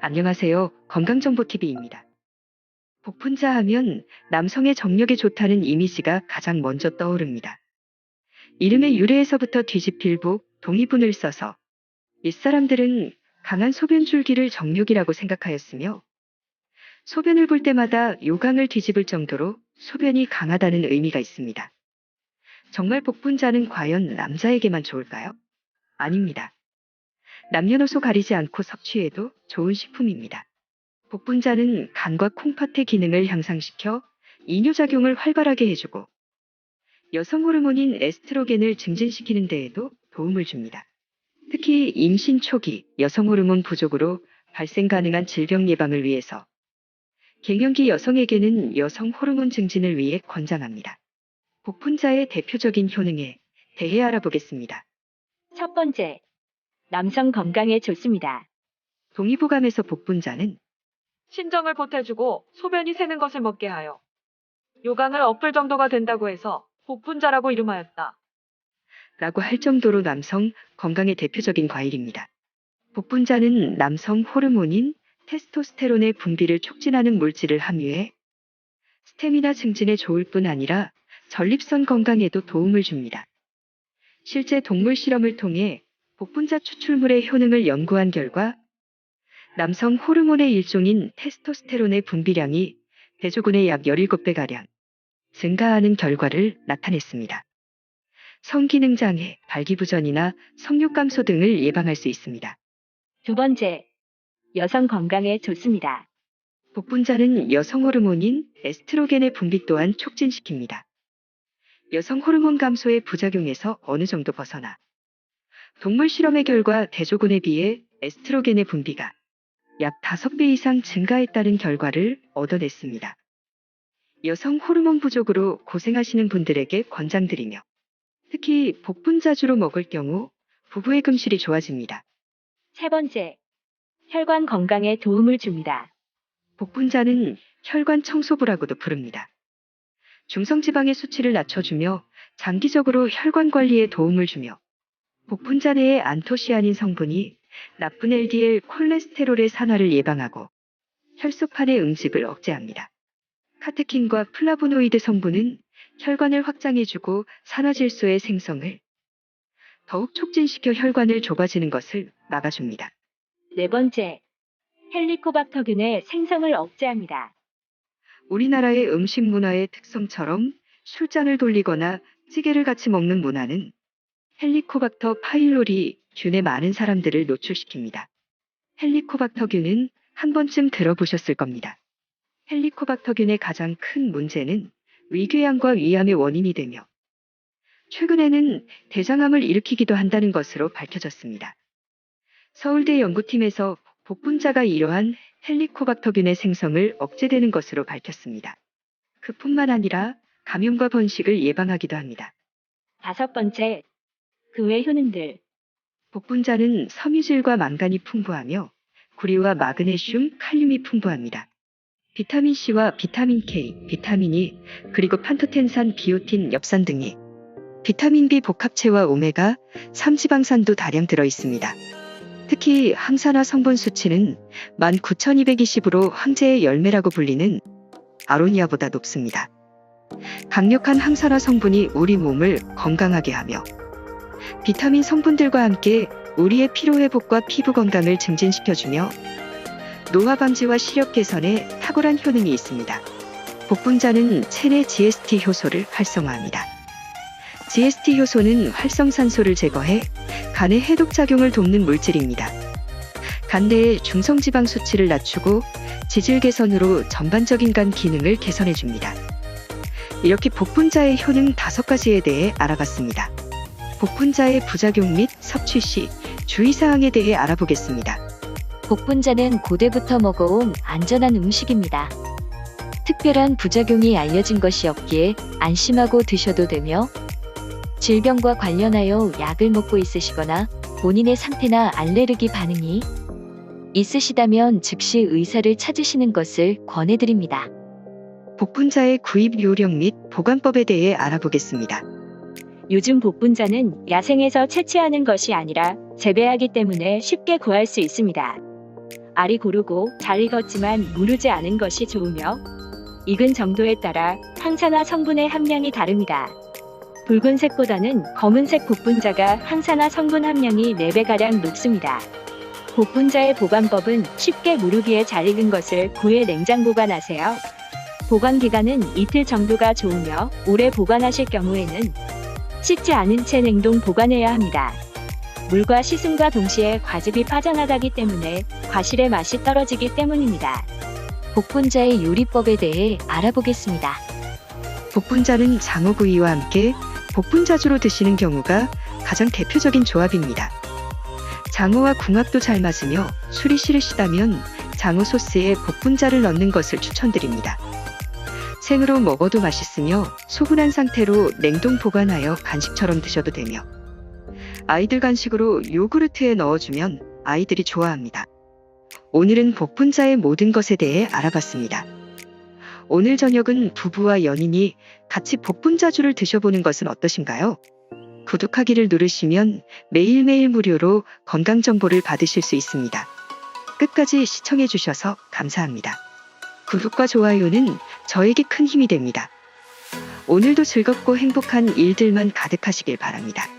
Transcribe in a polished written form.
안녕하세요. 건강정보TV입니다. 복분자 하면 남성의 정력에 좋다는 이미지가 가장 먼저 떠오릅니다. 이름의 유래에서부터 뒤집힐복, 동의분을 써서 옛사람들은 강한 소변 줄기를 정력이라고 생각하였으며 소변을 볼 때마다 요강을 뒤집을 정도로 소변이 강하다는 의미가 있습니다. 정말 복분자는 과연 남자에게만 좋을까요? 아닙니다. 남녀노소 가리지 않고 섭취해도 좋은 식품입니다. 복분자는 간과 콩팥의 기능을 향상시켜 이뇨작용을 활발하게 해주고 여성 호르몬인 에스트로겐을 증진시키는 데에도 도움을 줍니다. 특히 임신 초기 여성 호르몬 부족으로 발생 가능한 질병 예방을 위해서 갱년기 여성에게는 여성 호르몬 증진을 위해 권장합니다. 복분자의 대표적인 효능에 대해 알아보겠습니다. 첫 번째, 남성 건강에 좋습니다. 동의보감에서 복분자는 신정을 보태주고 소변이 새는 것을 먹게 하여 요강을 엎을 정도가 된다고 해서 복분자라고 이름하였다. 라고 할 정도로 남성 건강의 대표적인 과일입니다. 복분자는 남성 호르몬인 테스토스테론의 분비를 촉진하는 물질을 함유해 스태미나 증진에 좋을 뿐 아니라 전립선 건강에도 도움을 줍니다. 실제 동물 실험을 통해 복분자 추출물의 효능을 연구한 결과 남성 호르몬의 일종인 테스토스테론의 분비량이 대조군의 약 17배가량 증가하는 결과를 나타냈습니다. 성기능장애, 발기부전이나 성욕감소 등을 예방할 수 있습니다. 두 번째, 여성 건강에 좋습니다. 복분자는 여성 호르몬인 에스트로겐의 분비 또한 촉진시킵니다. 여성 호르몬 감소의 부작용에서 어느 정도 벗어나 동물 실험의 결과 대조군에 비해 에스트로겐의 분비가 약 5배 이상 증가했다는 결과를 얻어냈습니다. 여성 호르몬 부족으로 고생하시는 분들에게 권장드리며 특히 복분자주로 먹을 경우 부부의 금실이 좋아집니다. 세 번째, 혈관 건강에 도움을 줍니다. 복분자는 혈관 청소부라고도 부릅니다. 중성지방의 수치를 낮춰주며 장기적으로 혈관 관리에 도움을 주며 복분자 내의 안토시아닌 성분이 나쁜 LDL 콜레스테롤의 산화를 예방하고 혈소판의 응집을 억제합니다. 카테킨과 플라보노이드 성분은 혈관을 확장해주고 산화질소의 생성을 더욱 촉진시켜 혈관을 좁아지는 것을 막아줍니다. 네 번째, 헬리코박터균의 생성을 억제합니다. 우리나라의 음식 문화의 특성처럼 술잔을 돌리거나 찌개를 같이 먹는 문화는 헬리코박터 파일로리 균에 많은 사람들을 노출시킵니다. 헬리코박터균은 한 번쯤 들어보셨을 겁니다. 헬리코박터균의 가장 큰 문제는 위궤양과 위암의 원인이 되며 최근에는 대장암을 일으키기도 한다는 것으로 밝혀졌습니다. 서울대 연구팀에서 복분자가 이러한 헬리코박터균의 생성을 억제되는 것으로 밝혔습니다. 그뿐만 아니라 감염과 번식을 예방하기도 합니다. 다섯 번째, 그 외 효능들. 복분자는 섬유질과 망간이 풍부하며 구리와 마그네슘, 칼륨이 풍부합니다. 비타민C와 비타민 K, 비타민 E, 그리고 판토텐산, 비오틴, 엽산 등이 비타민 B 복합체와 오메가 3 지방산도 다량 들어 있습니다. 특히 항산화 성분 수치는 19,220으로 황제의 열매라고 불리는 아로니아보다 높습니다. 강력한 항산화 성분이 우리 몸을 건강하게 하며 비타민 성분들과 함께 우리의 피로회복과 피부 건강을 증진시켜주며 노화 방지와 시력 개선에 탁월한 효능이 있습니다. 복분자는 체내 GST 효소를 활성화합니다. GST 효소는 활성산소를 제거해 간의 해독작용을 돕는 물질입니다. 간 내의 중성지방 수치를 낮추고 지질 개선으로 전반적인 간 기능을 개선해줍니다. 이렇게 복분자의 효능 5가지에 대해 알아봤습니다. 복분자의 부작용 및 섭취 시 주의사항에 대해 알아보겠습니다. 복분자는 고대부터 먹어온 안전한 음식입니다. 특별한 부작용이 알려진 것이 없기에 안심하고 드셔도 되며 질병과 관련하여 약을 먹고 있으시거나 본인의 상태나 알레르기 반응이 있으시다면 즉시 의사를 찾으시는 것을 권해드립니다. 복분자의 구입 요령 및 보관법에 대해 알아보겠습니다. 요즘 복분자는 야생에서 채취하는 것이 아니라 재배하기 때문에 쉽게 구할 수 있습니다. 알이 고르고 잘 익었지만 무르지 않은 것이 좋으며 익은 정도에 따라 항산화 성분의 함량이 다릅니다. 붉은색보다는 검은색 복분자가 항산화 성분 함량이 4배가량 높습니다. 복분자의 보관법은 쉽게 무르기에 잘 익은 것을 구해 냉장 보관하세요. 보관 기간은 이틀 정도가 좋으며 오래 보관하실 경우에는 씻지 않은 채 냉동 보관해야 합니다. 물과 씻음과 동시에 과즙이 파져나가기 때문에 과실의 맛이 떨어지기 때문입니다. 복분자의 요리법에 대해 알아보겠습니다. 복분자는 장어구이와 함께 복분자주로 드시는 경우가 가장 대표적인 조합입니다. 장어와 궁합도 잘 맞으며 술이 싫으시다면 장어 소스에 복분자를 넣는 것을 추천드립니다. 생으로 먹어도 맛있으며 소분한 상태로 냉동 보관하여 간식처럼 드셔도 되며 아이들 간식으로 요구르트에 넣어주면 아이들이 좋아합니다. 오늘은 복분자의 모든 것에 대해 알아봤습니다. 오늘 저녁은 부부와 연인이 같이 복분자주를 드셔보는 것은 어떠신가요? 구독하기를 누르시면 매일매일 무료로 건강 정보를 받으실 수 있습니다. 끝까지 시청해 주셔서 감사합니다. 구독과 좋아요는 저에게 큰 힘이 됩니다. 오늘도 즐겁고 행복한 일들만 가득하시길 바랍니다.